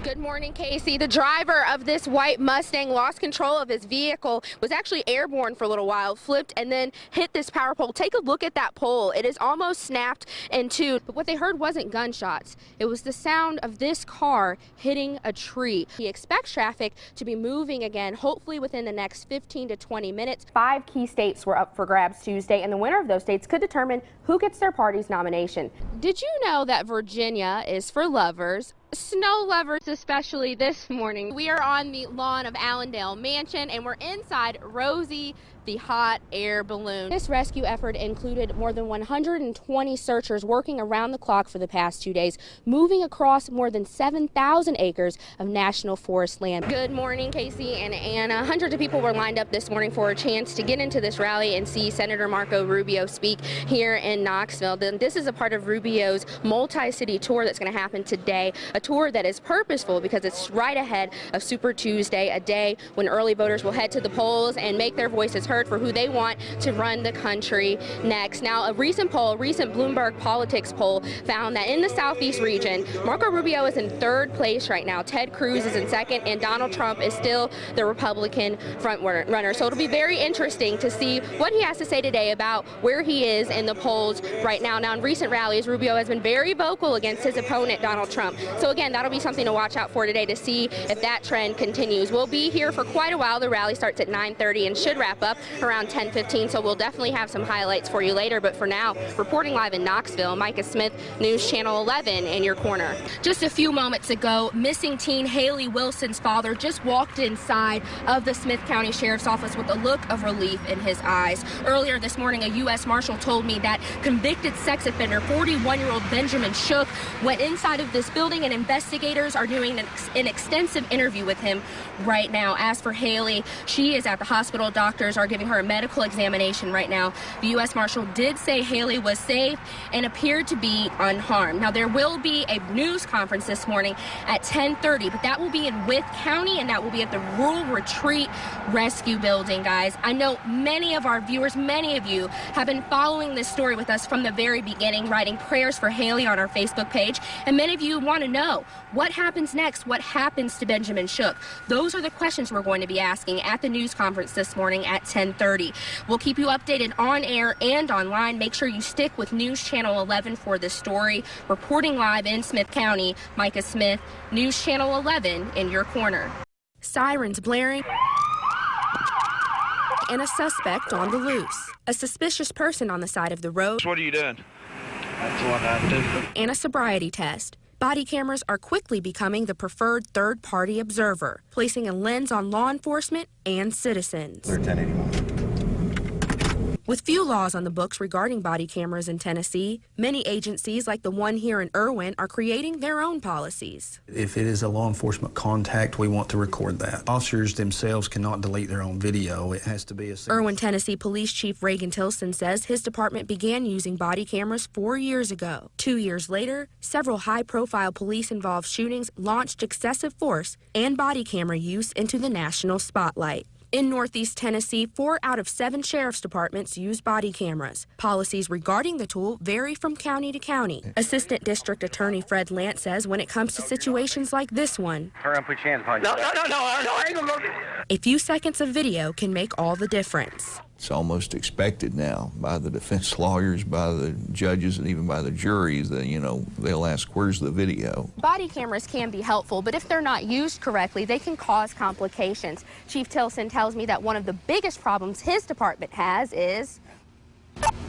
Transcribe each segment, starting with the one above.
Good morning, Casey. The driver of this white Mustang lost control of his vehicle, was actually airborne for a little while, flipped, and then hit this power pole. Take a look at that pole. It is almost snapped in two. But what they heard wasn't gunshots. It was the sound of this car hitting a tree. He expects traffic to be moving again, hopefully within the next 15 to 20 minutes. 5 key states were up for grabs Tuesday, and the winner of those states could determine who gets their party's nomination. Did you know that Virginia is for lovers? Snow lovers especially this morning. We are on the lawn of Allendale Mansion and we're inside Rosie the hot air balloon. This rescue effort included more than 120 searchers working around the clock for the past 2 days, moving across more than 7,000 acres of national forest land. Good morning, Casey and Anna. Hundreds of people were lined up this morning for a chance to get into this rally and see Senator Marco Rubio speak here in Knoxville. This is a part of Rubio's multi-city tour that's going to happen today, a tour that is purposeful because it's right ahead of Super Tuesday, a day when early voters will head to the polls and make their voices heard for who they want to run the country next. Now, a recent Bloomberg Politics poll found that in the Southeast region, Marco Rubio is in 3rd place right now. Ted Cruz is in 2nd, and Donald Trump is still the Republican front runner. So it'll be very interesting to see what he has to say today about where he is in the polls right now. Now, in recent rallies, Rubio has been very vocal against his opponent, Donald Trump. So again, that'll be something to watch out for today to see if that trend continues. We'll be here for quite a while. The rally starts at 9:30 and should wrap up around 10:15, so we'll definitely have some highlights for you later. But for now, reporting live in Knoxville, Micah Smith, News Channel 11 in your corner. Just a few moments ago, missing teen Haley Wilson's father just walked inside of the Smith County Sheriff's Office with a look of relief in his eyes. Earlier this morning, a U.S. Marshal told me that convicted sex offender 41-year-old Benjamin Shook went inside of this building, and investigators are doing an extensive interview with him right now. As for Haley, she is at the hospital. Doctors are giving her a medical examination right now. The U.S. Marshal did say Haley was safe and appeared to be unharmed. Now, there will be a news conference this morning at 10:30, but that will be in Wythe County, and that will be at the Rural Retreat Rescue Building, guys. I know many of our viewers, many of you, have been following this story with us from the very beginning, writing prayers for Haley on our Facebook page, and many of you want to know what happens next, what happens to Benjamin Shook. Those are the questions we're going to be asking at the news conference this morning at 10:30. We'll keep you updated on air and online. Make sure you stick with News Channel 11 for this story. Reporting live in Smith County, Micah Smith, News Channel 11 in your corner. Sirens blaring and a suspect on the loose. A suspicious person on the side of the road. What are you doing? That's what I do. And a sobriety test. Body cameras are quickly becoming the preferred third-party observer, placing a lens on law enforcement and citizens. 1081. With few laws on the books regarding body cameras in Tennessee, many agencies like the one here in Irwin are creating their own policies. If it is a law enforcement contact, we want to record that. Officers themselves cannot delete their own video. It has to be a... Irwin, Tennessee Police Chief Reagan Tilson says his department began using body cameras 4 years ago. 2 years later, several high-profile police-involved shootings launched excessive force and body camera use into the national spotlight. In Northeast Tennessee, 4 out of 7 sheriff's departments use body cameras. Policies regarding the tool vary from county to county. Assistant District Attorney Fred Lance says when it comes to situations like this one, Hurry up, put your hands behind you. No, I ain't gonna go. a few seconds of video can make all the difference. It's almost expected now by the defense lawyers, by the judges, and even by the juries that, they'll ask, where's the video? Body cameras can be helpful, but if they're not used correctly, they can cause complications. Chief Tilson tells me that one of the biggest problems his department has is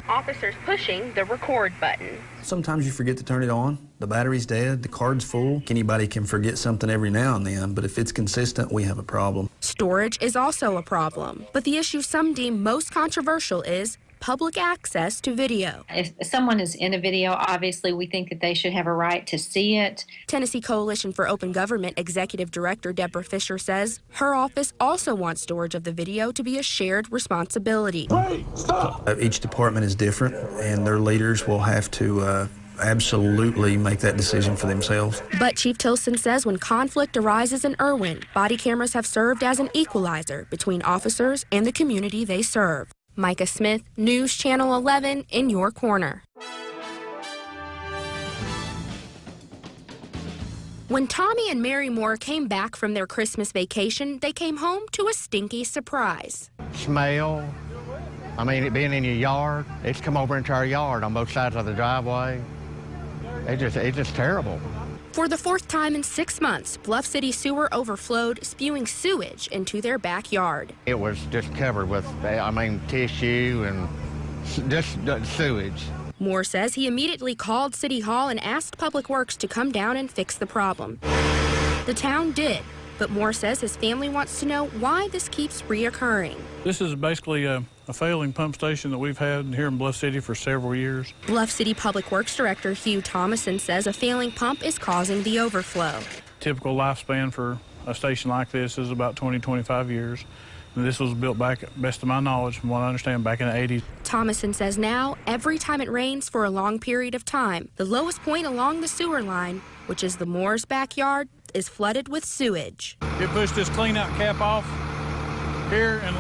officers pushing the record button. Sometimes you forget to turn it on. The battery's dead, the card's full. Anybody can forget something every now and then, but if it's consistent, we have a problem. Storage is also a problem, but the issue some deem most controversial is public access to video. If someone is in a video, obviously we think that they should have a right to see it. Tennessee Coalition for Open Government Executive Director Deborah Fisher says her office also wants storage of the video to be a shared responsibility. Wait, stop! Each department is different, and their leaders will have to absolutely make that decision for themselves. But Chief Tilson says when conflict arises in Irwin, body cameras have served as an equalizer between officers and the community they serve. Micah Smith, News Channel 11 in your corner. When Tommy and Mary Moore came back from their Christmas vacation, they came home to a stinky surprise. Smell. I mean, it being in your yard. It's come over into our yard on both sides of the driveway. It's just terrible. For the fourth time in 6 months, Bluff City sewer overflowed, spewing sewage into their backyard. It was just covered with, I mean, tissue and just sewage. Moore says he immediately called City Hall and asked Public Works to come down and fix the problem. The town did, but Moore says his family wants to know why this keeps reoccurring. This is basically a failing pump station that we've had here in Bluff City for several years. Bluff City Public Works Director Hugh Thomason says a failing pump is causing the overflow. Typical lifespan for a station like this is about 20-25 years. And this was built back, best of my knowledge, from what I understand, back in the 80s. Thomason says now, every time it rains for a long period of time, the lowest point along the sewer line, which is the Moore's backyard, is flooded with sewage. It pushed this clean-out cap off here and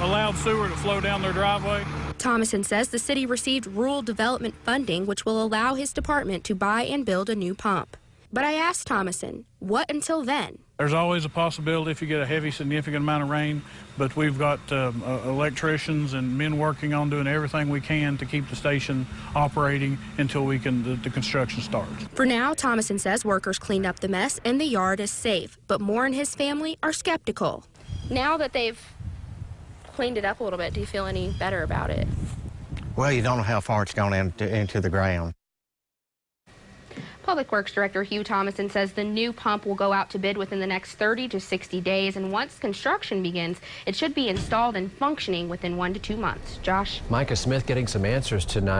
allowed sewer to flow down their driveway. Thomason says the city received rural development funding, which will allow his department to buy and build a new pump. But I asked Thomason, what until then? There's always a possibility if you get a heavy, significant amount of rain, but we've got electricians and men working on doing everything we can to keep the station operating until the construction starts. For now, Thomason says workers cleaned up the mess and the yard is safe, but Moore and his family are skeptical. Now that they've cleaned it up a little bit, do you feel any better about it? Well, you don't know how far it's gone into the ground. Public Works Director Hugh Thomason says the new pump will go out to bid within the next 30 to 60 days, and once construction begins, it should be installed and functioning within 1 to 2 months. Josh? Micah Smith getting some answers tonight.